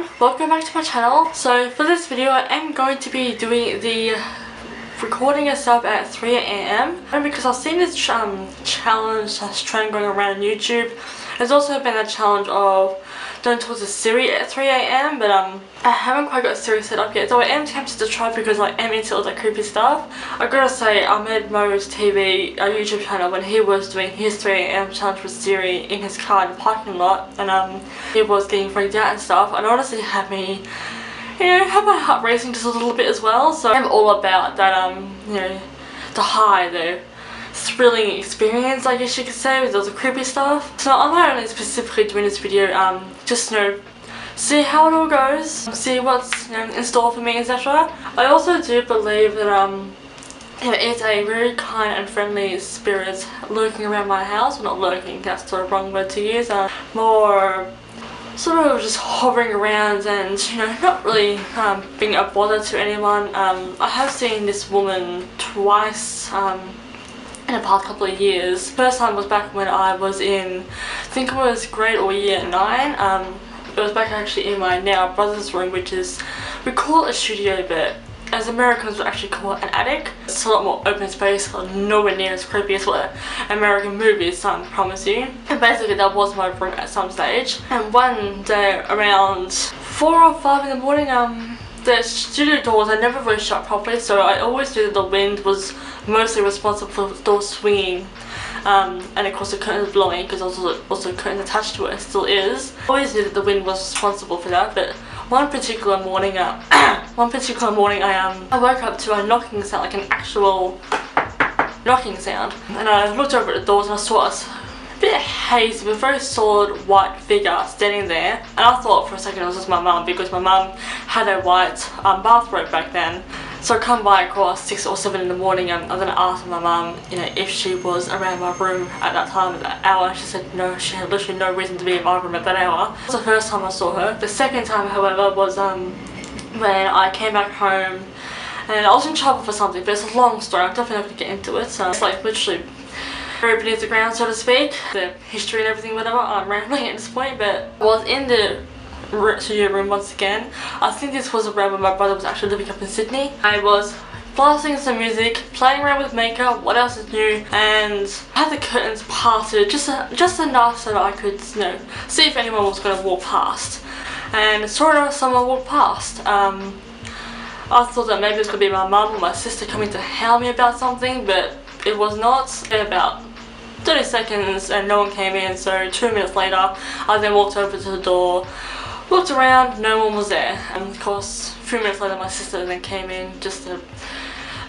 everyone, welcome back to my channel. So for this video I am going to be doing the recording yourself at 3 AM and because I've seen this challenge trend going around on YouTube. There's also been a challenge of don't talk to Siri at 3 AM, but I haven't quite got Siri set up yet, so I am tempted to try because I am into all that creepy stuff. I gotta say, I made Mo's TV a YouTube channel when he was doing his 3 AM challenge with Siri in his car in the parking lot, and he was getting freaked out and stuff, and honestly had me, you know, have my heart racing just a little bit as well. So I'm all about that, you know, the thrilling experience, I guess you could say, with all the creepy stuff. So I'm not only specifically doing this video, just, you know, see how it all goes, see what's, you know, in store for me, etc. I also do believe that you know, it's a very kind and friendly spirit lurking around my house. Well, not lurking, that's the wrong word to use, more sort of just hovering around and, you know, not really being a bother to anyone. I have seen this woman twice in the past couple of years. First time was back when I was in, I think it was grade or year 9. It was back actually in my now brother's room, which is, we call it a studio, but as Americans would actually call it an attic. It's a lot more open space, nowhere near as creepy as what American movies promise you. And basically that was my room at some stage. And one day around 4 or 5 in the morning, the studio doors I never really shut properly, so I always knew that the wind was mostly responsible for the door swinging, and of course the curtain is blowing because also a curtain attached to it, still is. I always knew that the wind was responsible for that, but one particular morning, I woke up to a knocking sound, like an actual knocking sound, and I looked over at the doors and I saw a bit hazy but very solid white figure standing there, and I thought for a second it was just my mum, because my mum had a white bathrobe back then. So I come by across 6 or 7 in the morning, and then I asked my mum, you know, if she was around my room at that time, at that hour, and she said no, she had literally no reason to be in my room at that hour. That was the first time I saw her. The second time, however, was when I came back home and I was in trouble for something, but it's a long story, I'm definitely not going to get into it, so it's like literally very beneath the ground, so to speak. The history and everything, whatever, I'm rambling at this point, but I was in the studio room once again. I think this was around when my brother was actually living up in Sydney. I was blasting some music, playing around with makeup, what else is new, and I had the curtains parted just enough so that I could, you know, see if anyone was going to walk past. And sort of someone walked past. I thought that maybe it was going to be my mum or my sister coming to hail me about something, but it was not. In about 30 seconds and no one came in, so 2 minutes later I then walked over to the door, looked around, no one was there, and of course a few minutes later my sister then came in just to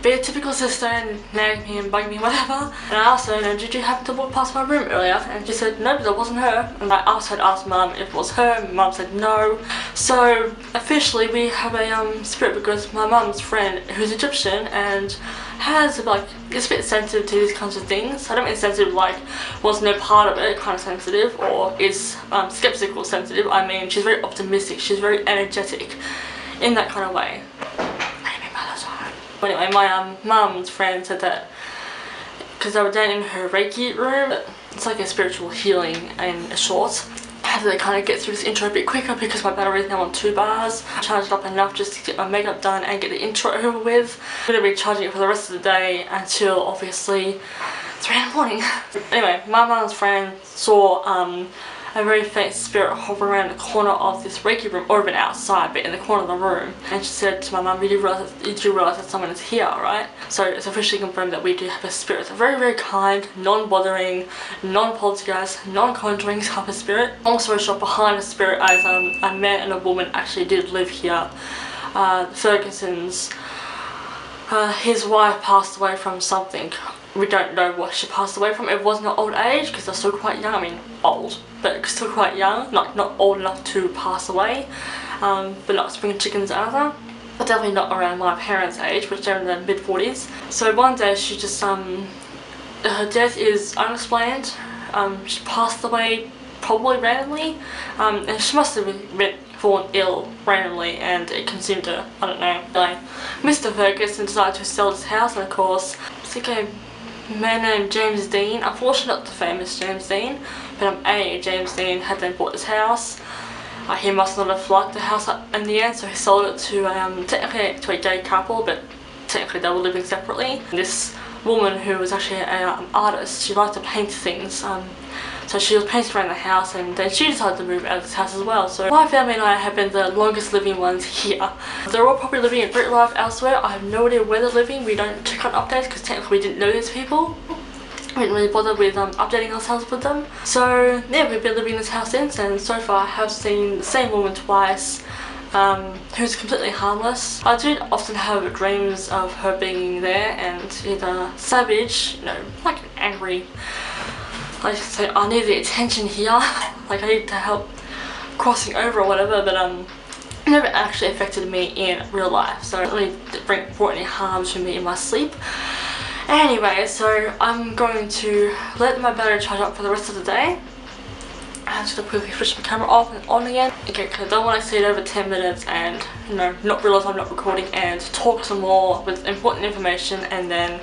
be a typical sister and nag me and bug me, whatever. And I asked her, did you happen to walk past my room earlier? And she said no, that wasn't her. And I asked mum if it was her, mum said no. So officially we have a spirit, because my mum's friend, who's Egyptian and has like, it's a bit sensitive to these kinds of things. I don't mean sensitive like was no part of it kind of sensitive, or is skeptical sensitive. I mean she's very optimistic, she's very energetic in that kind of way. Anyway, my mum's friend said that because they were down in her Reiki room, it's like a spiritual healing in short. I had to kind of get through this intro a bit quicker because my battery is now on 2 bars. I charged it up enough just to get my makeup done and get the intro over with. I'm going to be charging it for the rest of the day until obviously 3 in the morning. Anyway, my mum's friend saw a very faint spirit hovering around the corner of this Reiki room, or even outside, but in the corner of the room. And she said to my mum, you do realise that someone is here, right? So it's officially confirmed that we do have a spirit. A very, very kind, non-bothering, non-poltergeist, non-conjuring type of spirit. Long story short, behind the spirit, as a man and a woman actually did live here. Ferguson's, his wife passed away from something. We don't know what she passed away from. It wasn't old age, because they're still quite young. I mean, old, but still quite young. Not old enough to pass away, but not spring chickens either. But definitely not around my parents' age, which they're in their mid-40s. So one day she just, her death is unexplained. She passed away probably randomly, and she must have fallen ill randomly and it consumed her. I don't know. Like, Mr. Ferguson decided to sell his house, and of course, it's like a man named James Dean, unfortunately not the famous James Dean, but James Dean had then bought his house. he must not have liked the house in the end, so he sold it to technically to a gay couple, but technically they were living separately. This woman, who was actually an artist, she liked to paint things, so she was painting around the house, and then she decided to move out of this house as well. So my family and I have been the longest living ones here. They're all probably living a great life elsewhere. I have no idea where they're living. We don't check on updates because technically we didn't know these people. We didn't really bother with updating ourselves with them. So yeah, we've been living in this house since, and so far I have seen the same woman twice, who's completely harmless. I do often have dreams of her being there and either savage, you know, like angry, like say I need the attention here, like I need to help crossing over or whatever, but it never actually affected me in real life, so it really brought any harm to me in my sleep. Anyway, so I'm going to let my battery charge up for the rest of the day. I'm just going to quickly switch my camera off and on again. Okay, because I don't want to see it over 10 minutes and, you know, not realise I'm not recording and talk some more with important information and then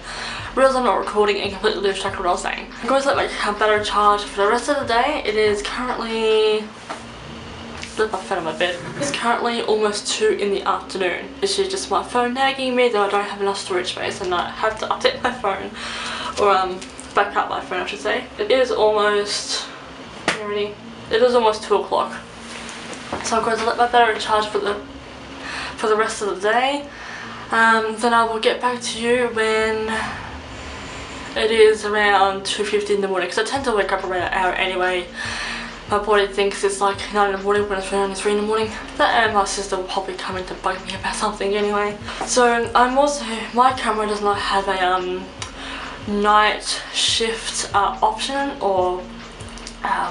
realise I'm not recording and completely lose track of what I was saying. I'm going to let my battery charge for the rest of the day. It is currently... flip my phone on my bed. It's currently almost 2 in the afternoon. This is just my phone nagging me that I don't have enough storage space and I have to update my phone. Or back up my phone, I should say. It is almost... It is almost 2 o'clock. So I'm going to let my battery charge for the rest of the day. Then I will get back to you when it is around 2:50 in the morning, because I tend to wake up around an hour anyway. My body thinks it's like 9 in the morning when it's around 3 in the morning. That and my sister will probably come in to bug me about something anyway. So I'm also, my camera does not have a night shift option, or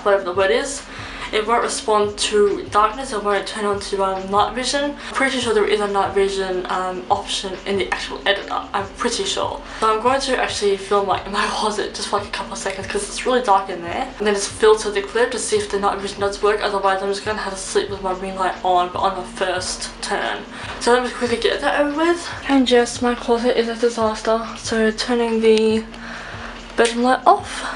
whatever the word is. It won't respond to darkness, it won't turn on to night vision. I'm pretty sure there is a night vision option in the actual editor, I'm pretty sure. So I'm going to actually film like in my closet just for like a couple of seconds because it's really dark in there. And then just filter the clip to see if the night vision does work, otherwise I'm just going to have to sleep with my ring light on, but on the first turn. So let me quickly get that over with. And yes, my closet is a disaster, so turning the bedroom light off.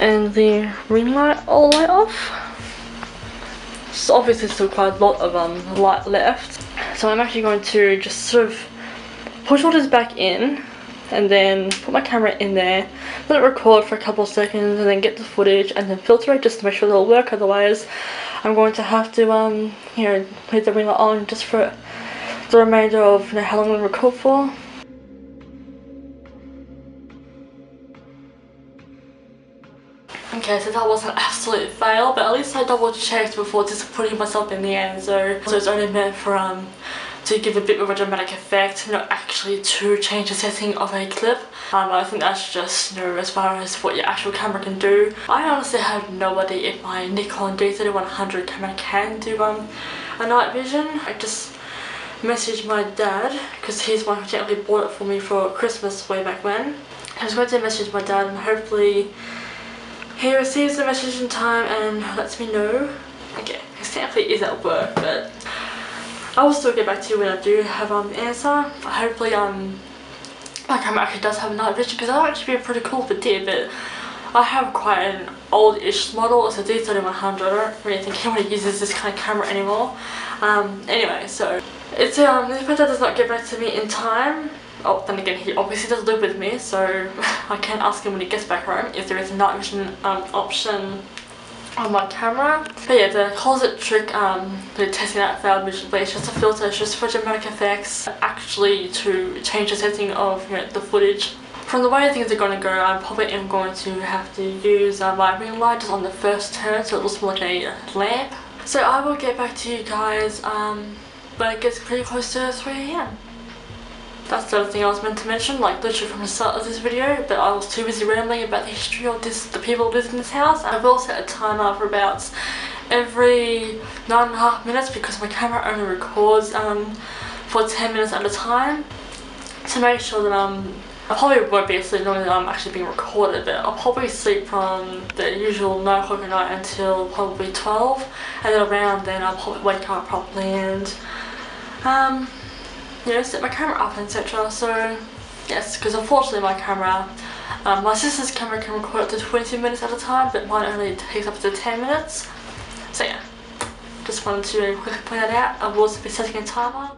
And the ring light all the way off. So obviously still quite a lot of light left. So I'm actually going to just sort of push all this back in and then put my camera in there, let it record for a couple of seconds and then get the footage and then filter it just to make sure it'll work. Otherwise I'm going to have to you know, leave the ring light on just for the remainder of, you know, how long I'm going to record for. Okay, so that was an absolute fail, but at least I double checked before disappointing myself in the end. So it's only meant for to give a bit of a dramatic effect, not actually to change the setting of a clip. I think that's just, you know, as far as what your actual camera can do. I honestly have no idea if my Nikon D3100 camera can do a night vision. I just messaged my dad because he's the one who gently bought it for me for Christmas way back when. I was going to message my dad and hopefully he receives the message in time and lets me know. Okay, his technically is at work, but I will still get back to you when I do have the answer. Hopefully my camera actually does have night vision, because that would actually be pretty cool if it did, but I have quite an old-ish model. It's a D3100. I don't really think anyone uses this kind of camera anymore. Anyway, so it's if my dad does not get back to me in time, oh, then again, he obviously does live with me, so I can ask him when he gets back home if there is a night vision option on my camera. But yeah, the closet trick, the testing out failed miserably. It's just a filter, it's just for dramatic effects, actually to change the setting of, you know, the footage. From the way things are going to go, I probably am going to have to use my ring light just on the first turn, so it looks more like a lamp. So I will get back to you guys when it gets pretty close to 3 AM. That's the other thing I was meant to mention, like literally from the start of this video, but I was too busy rambling about the history of the people who live in this house. I will set a timer for about every 9.5 minutes because my camera only records for 10 minutes at a time, to make sure that I probably won't be asleep knowing that I'm actually being recorded, but I'll probably sleep from the usual 9 o'clock at night until probably 12, and then around then I'll probably wake up properly and you know, set my camera up, etc. So yes, because unfortunately my camera, my sister's camera can record up to 20 minutes at a time, but mine only takes up to 10 minutes. So yeah, just wanted to quickly point that out. I will also be setting a timer.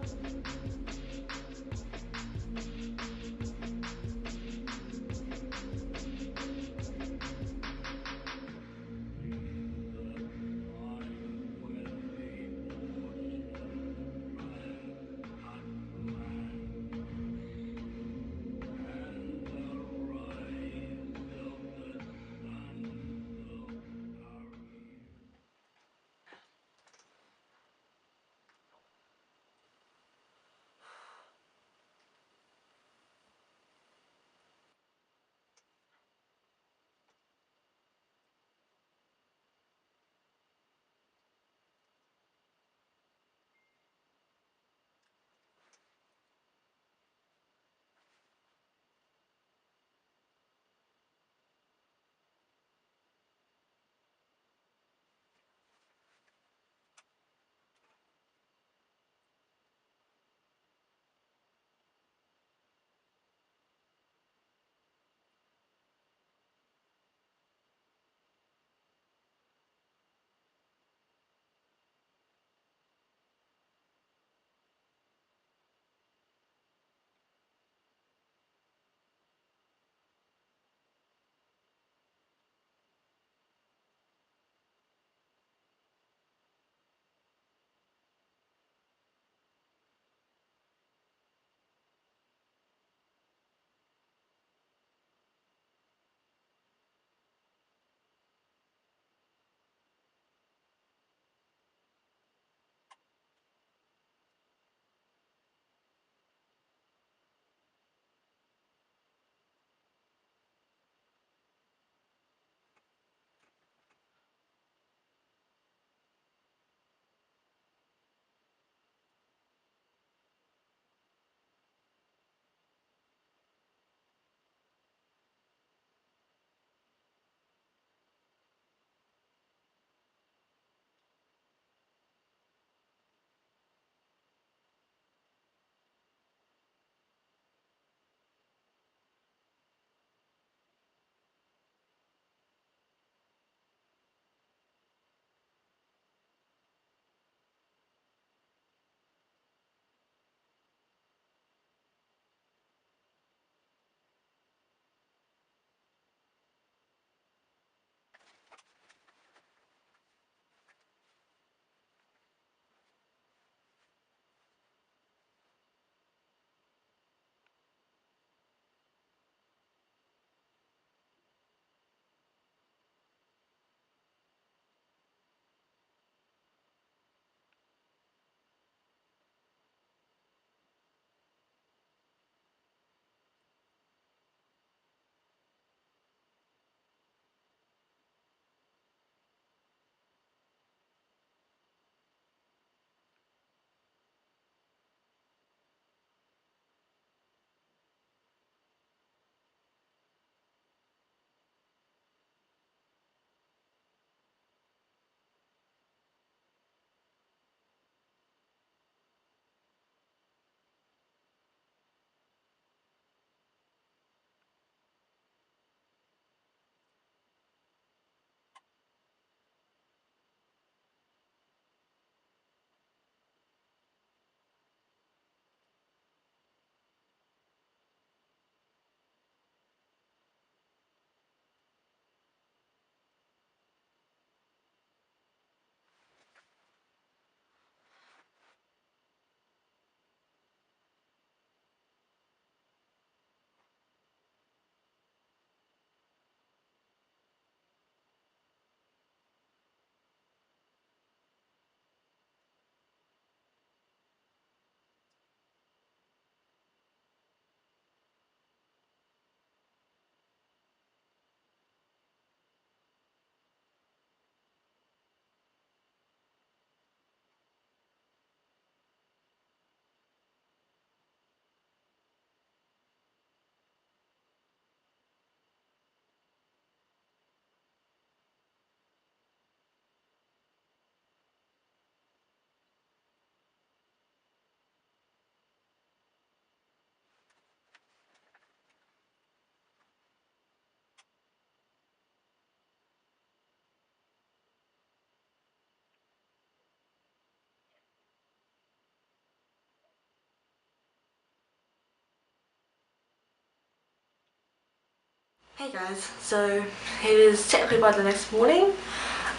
Hey guys, so it is technically by the next morning.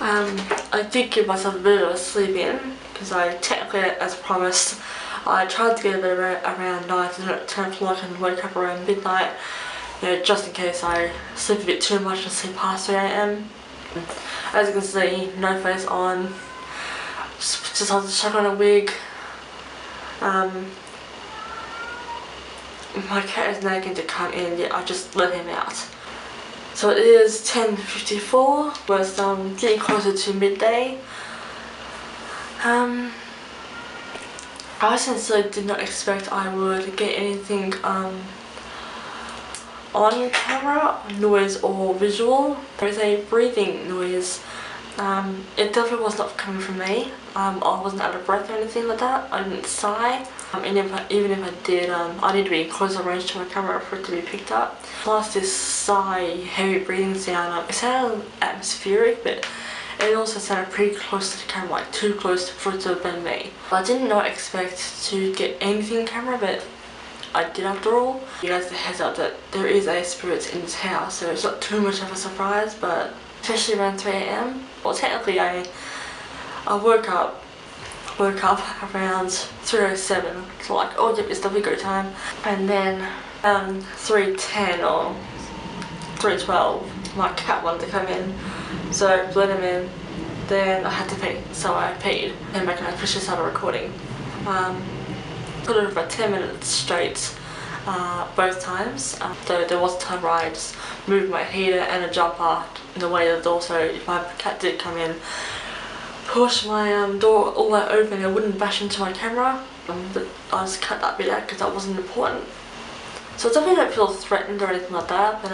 I did give myself a bit of a sleep in because I technically, as promised, I tried to get a bit around 9 to 10 o'clock and woke up around midnight, you know, just in case I sleep a bit too much and sleep past 3 AM. As you can see, no face on, just had to chuck on a wig. My cat is nagging to come in, yet I just let him out. So it is 10:54, we're getting closer to midday. I sincerely did not expect I would get anything on camera, noise or visual. There is a breathing noise. It definitely was not coming from me. I wasn't out of breath or anything like that. I didn't sigh. And even if I did, I need to be closer range to my camera for it to be picked up. Plus this sigh, heavy breathing sound, it sounded atmospheric, but it also sounded pretty close to the camera, like too close for it to have been me. I did not expect to get anything on camera, but I did after all. You guys the heads up that there is a spirit in this house, so it's not too much of a surprise, but especially around 3 AM. Well, technically I woke up around 3:07, so like, oh yep, it's the go time. And then 3:10 or 3:12, my cat wanted to come in, so I let him in. Then I had to pee, so I peed, and I officially started recording. Put it for 10 minutes straight, both times. Though there was a time where I just moved my heater and a jumper in a way that also, if my cat did come in, push my door all the way open, it wouldn't bash into my camera. But I just cut that bit out because that wasn't important. So I definitely don't feel threatened or anything like that, but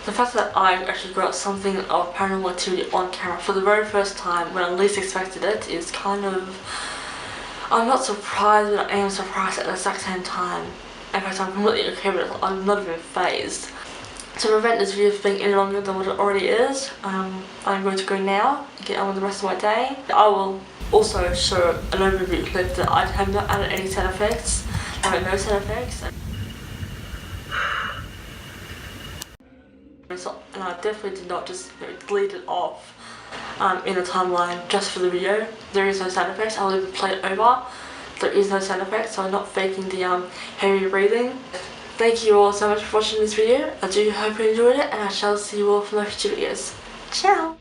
the fact that I actually got something of paranormal activity on camera for the very first time when I least expected it is kind of, I'm not surprised, but I am surprised at the exact same time. In fact, I'm completely okay with it. I'm not even phased. To prevent this video from being any longer than what it already is, I'm going to go now and get on with the rest of my day. I will also show an overview clip that I have not added any sound effects. I have no sound effects. And I definitely did not just delete it off in a timeline just for the video. There is no sound effects. I will even play it over. There is no sound effects, so I'm not faking the heavy breathing. Thank you all so much for watching this video. I do hope you enjoyed it, and I shall see you all for my future videos. Ciao!